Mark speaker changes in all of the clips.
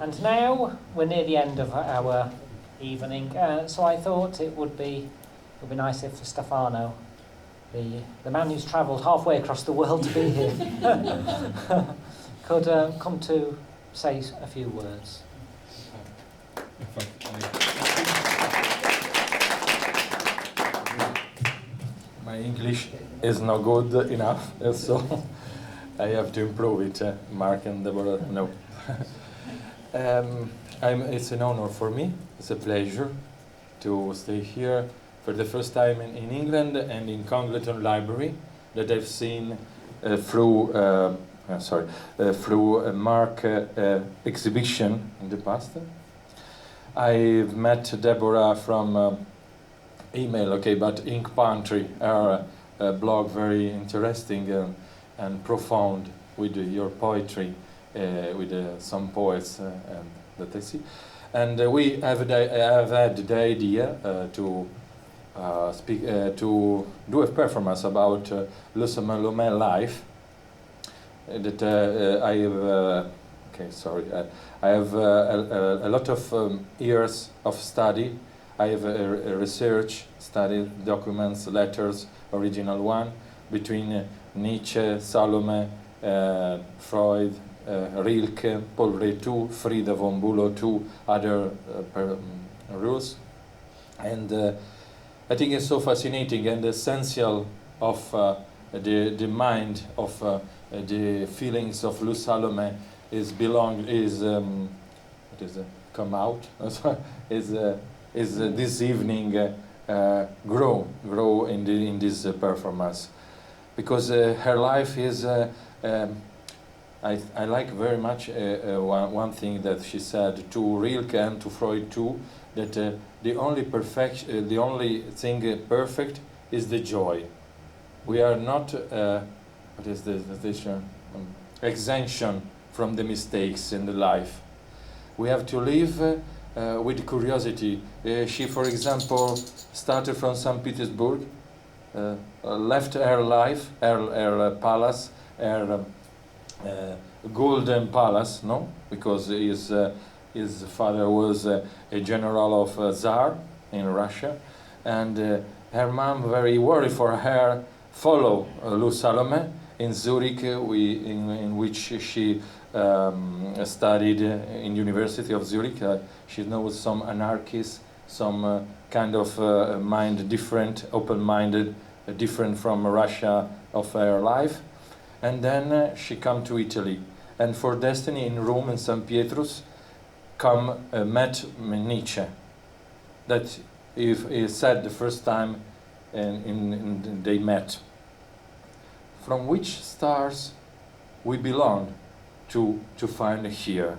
Speaker 1: And now we're near the end of our evening, so I thought it would be nice if Stefano, the man who's travelled halfway across the world to be here, could come to say a few words.
Speaker 2: My English is not good enough, so I have to improve it. Mark and Deborah, no. It's an honor for me. It's a pleasure to stay here for the first time in England and in Congleton Library that I've seen through Mark exhibition in the past. I've met Deborah from email, okay, but Ink Pantry, our blog, very interesting and profound with your poetry, with some poets that I see. And we have had the idea to do a performance about Lou Salomé life. That I have a lot of years of study. I have a research study, documents, letters, original one, between Nietzsche, Salome, Freud, Rilke, Paul Rey II, Frida von Bülow II, other rules. And I think it's so fascinating and essential of the mind of the feelings of Lou Salomé come out is this evening grow in this performance, because her life is I like very much one thing that she said to Rilke and to Freud too, that the only thing perfect is the joy. We are not exemption from the mistakes in the life. We have to live with curiosity. She, for example, started from St. Petersburg, left her life, her palace, her golden palace, no? Because his father was a general of Tsar in Russia, and her mom, very worried for her, follow Lou Salomé in Zurich, in which she studied in University of Zurich. She knows some anarchists, some kind of mind different, open-minded, different from Russia of her life. And then she come to Italy, and for destiny in Rome and St. Pietro's met Nietzsche. That he said the first time they met. From which stars we belong to find here.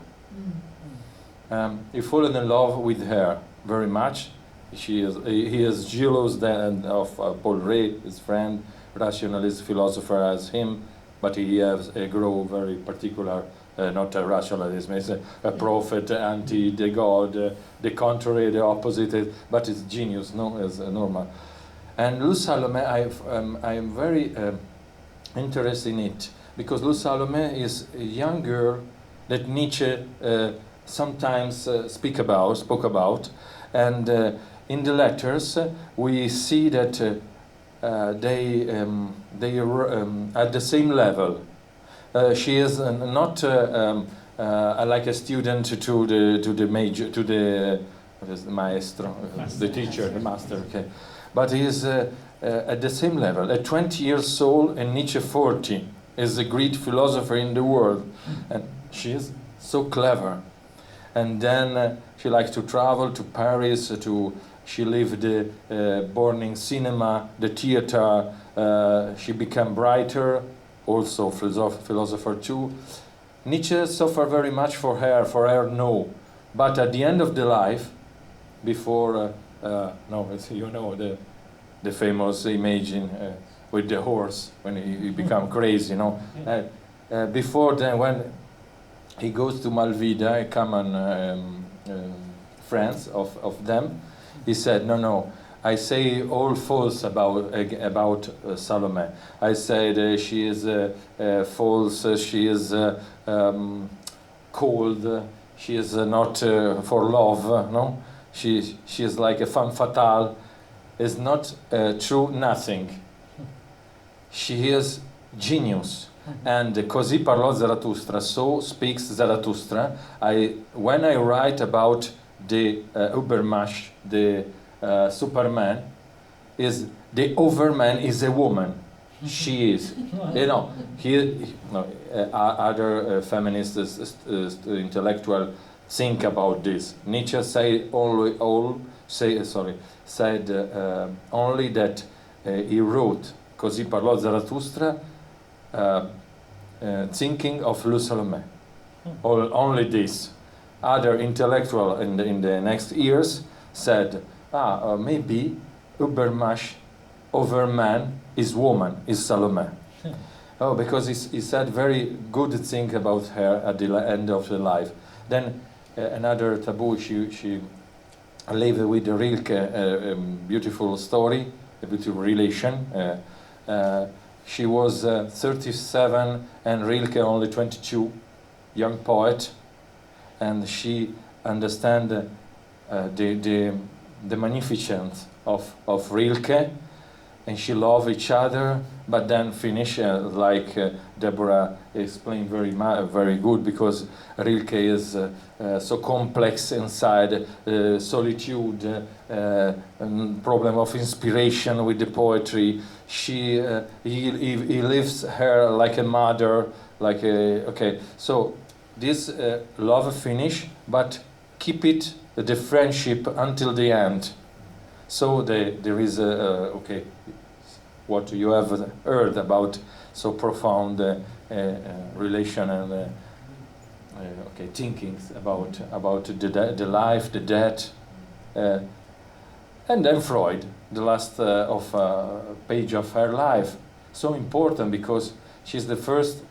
Speaker 2: He fallen in love with her very much. He is jealous of Paul Rey, his friend, rationalist philosopher as him, but he has a grow very particular, not a rationalism, he's a prophet, anti the God, the contrary, the opposite, but it's genius, no, as normal. And Lou Salomé, I am very interested in it, because Lou Salomé is a young girl that Nietzsche sometimes spoke about, and in the letters we see that they are at the same level. She is not like a student to the major, to the maestro, the teacher, the master. Okay, but he is at the same level. At 20 years old, and Nietzsche 40 is a great philosopher in the world, and she is so clever. And then she likes to travel to Paris. She lived born in cinema, the theater. She became brighter, also philosopher too. Nietzsche suffered very much for her no. But at the end of the life, before, the famous image with the horse, when he became crazy, before then, when he goes to Malvida, a common friends of them, he said, no, I say all false about Salome. I said she is false, she is cold, she is not for love, no? She is like a femme fatale, is not true nothing. She is genius. And così parlò Zarathustra, so speaks Zarathustra. When I write about the Übermensch, the Superman, is the Overman is a woman. She is. You know, other feminists, intellectual, think about this. Nietzsche said only that he wrote Così parlò Zarathustra, thinking of Lou Salomé. Only this. Other intellectual in the next years said, maybe Übermensch, Overman, is woman, is Salomé. Oh, because he said very good thing about her at the end of the life. Then another taboo, she lived with Rilke, a beautiful story, a beautiful relation. She was 37 and Rilke only 22, young poet, and she understand the magnificence of Rilke, and she love each other, but then finish like Deborah explained very good, because Rilke is so complex inside, solitude, problem of inspiration with the poetry. He lives her like a mother, like a, okay. So this love finish, but keep it the friendship until the end. So there is okay, what you have heard about so profound relation and okay, thinkings about the life, the death, and then Freud, the last page of her life, so important because she's the first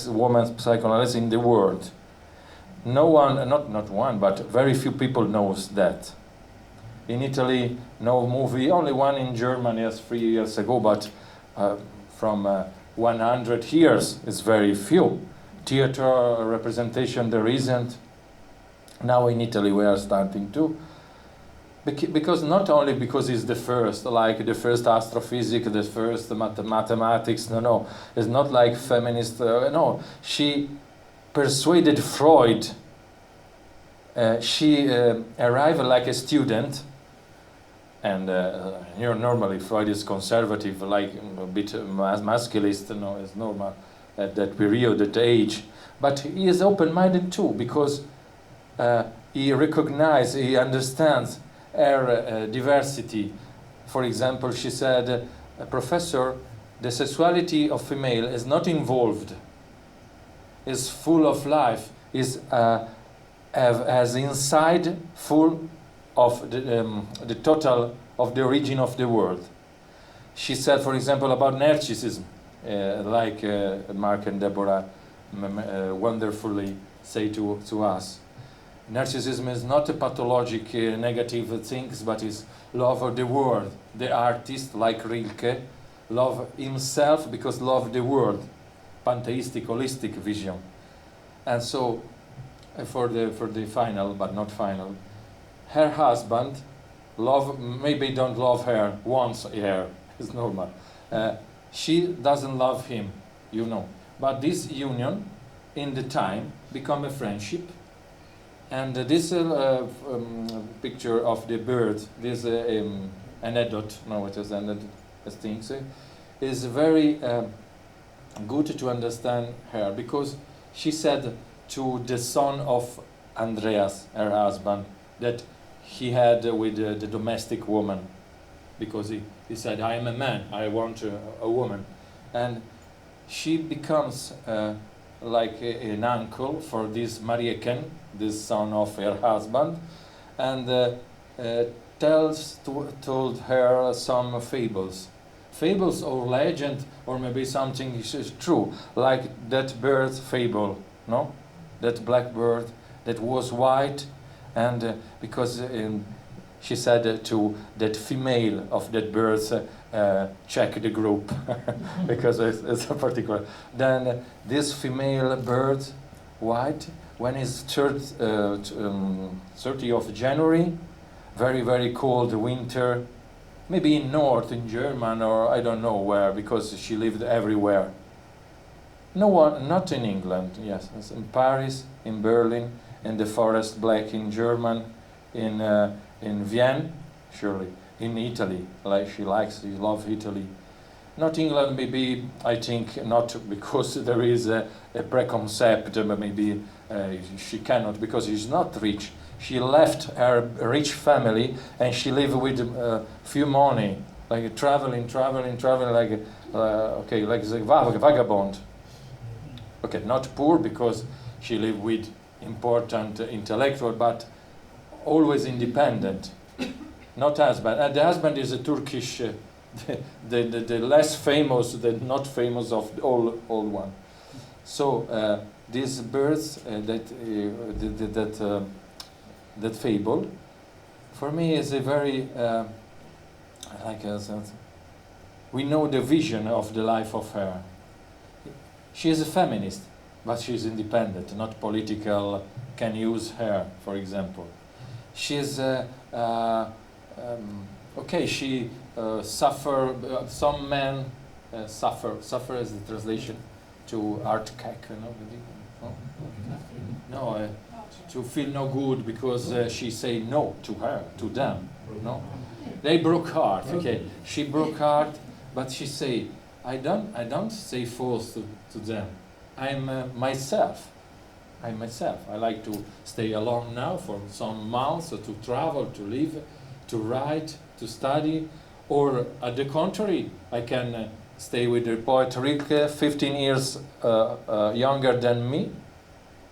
Speaker 2: woman psychoanalyst in the world. No one, not one, but very few people knows that. In Italy, no movie, only one in Germany as 3 years ago, but from 100 years, it's very few. Theater representation, there isn't. Now in Italy we are starting to. Because not only because it's the first, like the first astrophysics, the first mathematics, no. It's not like feminist, no. She persuaded Freud. She arrived like a student, and normally Freud is conservative, like a bit masculist, it's normal at that period, that age. But he is open-minded too, because he recognizes, he understands her diversity. For example, she said, Professor, the sexuality of female is not involved, is full of life, is as inside full of the total of the origin of the world. She said, for example, about narcissism, like Mark and Deborah wonderfully say to us. Narcissism is not a pathologic negative things, but is love of the world. The artist, like Rilke, love himself because love the world, pantheistic, holistic vision. And so, for the final, but not final, her husband maybe don't love her once a year, it's normal. She doesn't love him, But this union, in the time, become a friendship. And this picture of the bird, this anecdote, it is anecdote, things, is very good to understand her, because she said to the son of Andreas, her husband, that he had with the domestic woman, because he said, I am a man, I want a woman. And she becomes like an uncle for this Marieken, this son of her husband, and told her some fables or legend, or maybe something is true, like that bird fable, no? That black bird that was white, and because she said to that female of that bird, check the group, because it's a particular. Then this female bird, white, when it's 30th of January, very, very cold winter, maybe in north, in German, or I don't know where, because she lived everywhere. No one, not in England, yes, it's in Paris, in Berlin, in the Forest Black, in German, in Vienna, surely, in Italy, like she loves Italy. Not England, maybe, I think, not because there is a preconcept, but maybe she cannot, because she's not rich. She left her rich family and she lived with few money, like traveling, like, okay, like a vagabond. Okay, not poor because she lived with important intellectual, but always independent. Not husband. And the husband is a Turkish, the less famous, the not famous of all one. So these birds, that fable, for me is a very we know the vision of the life of her. She is a feminist, but she is independent, not political. Can use her, for example. She is okay. She suffer. Some men suffer. Suffer is the translation to Artkak. No, to feel no good because she say no to her, to them. No, they broke heart. Okay, she broke heart, but she say, I don't say false to them. I'm myself. I'm myself. I like to stay alone now for some months, or to travel, to live, to write, to study, or at the contrary, I can stay with the poet Rilke, 15 years younger than me,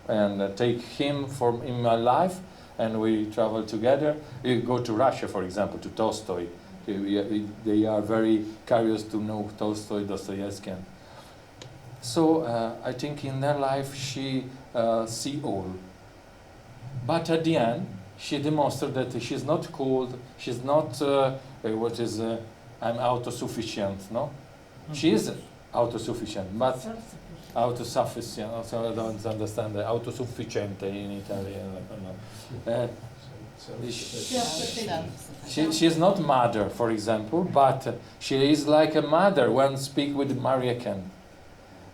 Speaker 2: and take him in my life, and we travel together. We go to Russia, for example, to Tolstoy. They are very curious to know Tolstoy, Dostoevsky. So I think in their life she see all. But at the end, she demonstrated that she's not cold. She's not I'm autosufficient. No, she is autosufficient, but autosufficient. So I don't understand the autosufficiente in Italian. She's not mother, for example, but she is like a mother when speak with Maria Ken,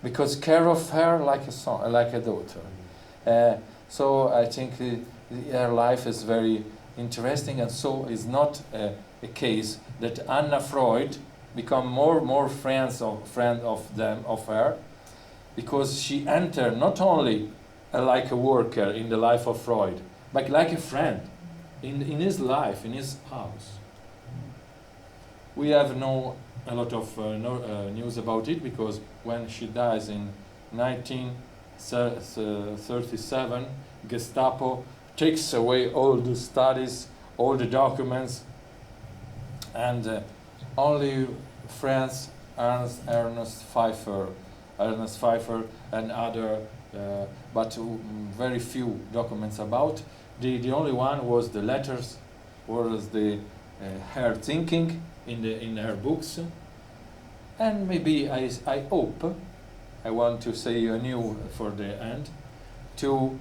Speaker 2: because care of her like a son, like a daughter. So I think her life is very interesting, and so is not a case that Anna Freud become more friend of her, because she entered not only like a worker in the life of Freud, but like a friend in his life, in his house. We have a lot of news about it, because when she dies in 1937, Gestapo takes away all the studies, all the documents, and only France, Ernest Pfeiffer and other, but very few documents about. The only one was the letters, was her thinking in her books, and maybe I hope, I want to say anew for the end, to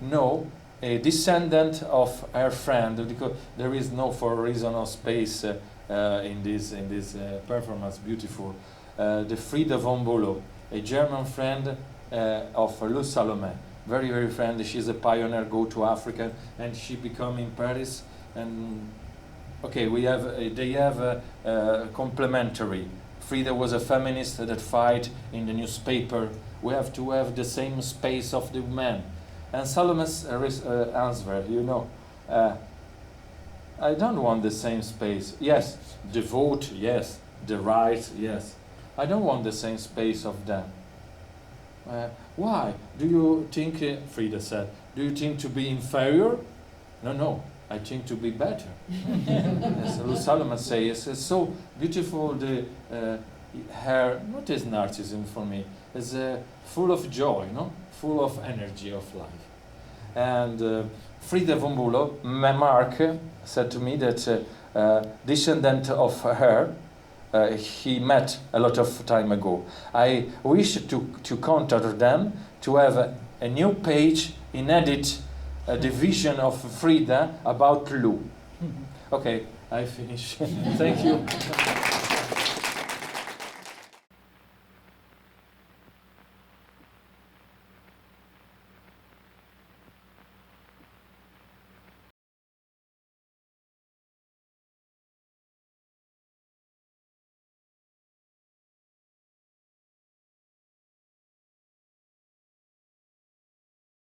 Speaker 2: know a descendant of her friend, because there is no, for reason of space in this performance, beautiful, the Frieda von Bülow, a German friend of Lou Salomé, very, very friendly. She's a pioneer, go to Africa, and she become in Paris. And okay, they have complementary. Frieda was a feminist that fight in the newspaper. We have to have the same space of the men. And Salome's answer, I don't want the same space. Yes, the vote, yes, the right, yes. I don't want the same space of them. Why? Do you think, Frieda said, do you think to be inferior? No, I think to be better. Yes, Lou Salomé says, it's so beautiful, her, not as narcissism for me, is full of joy, full of energy of life. And Frieda von Bülow, Mark said to me that descendant of her, he met a lot of time ago. I wish to contact them, to have a new page in edit, a division of Frida about Lou. Okay, I finish. Thank you.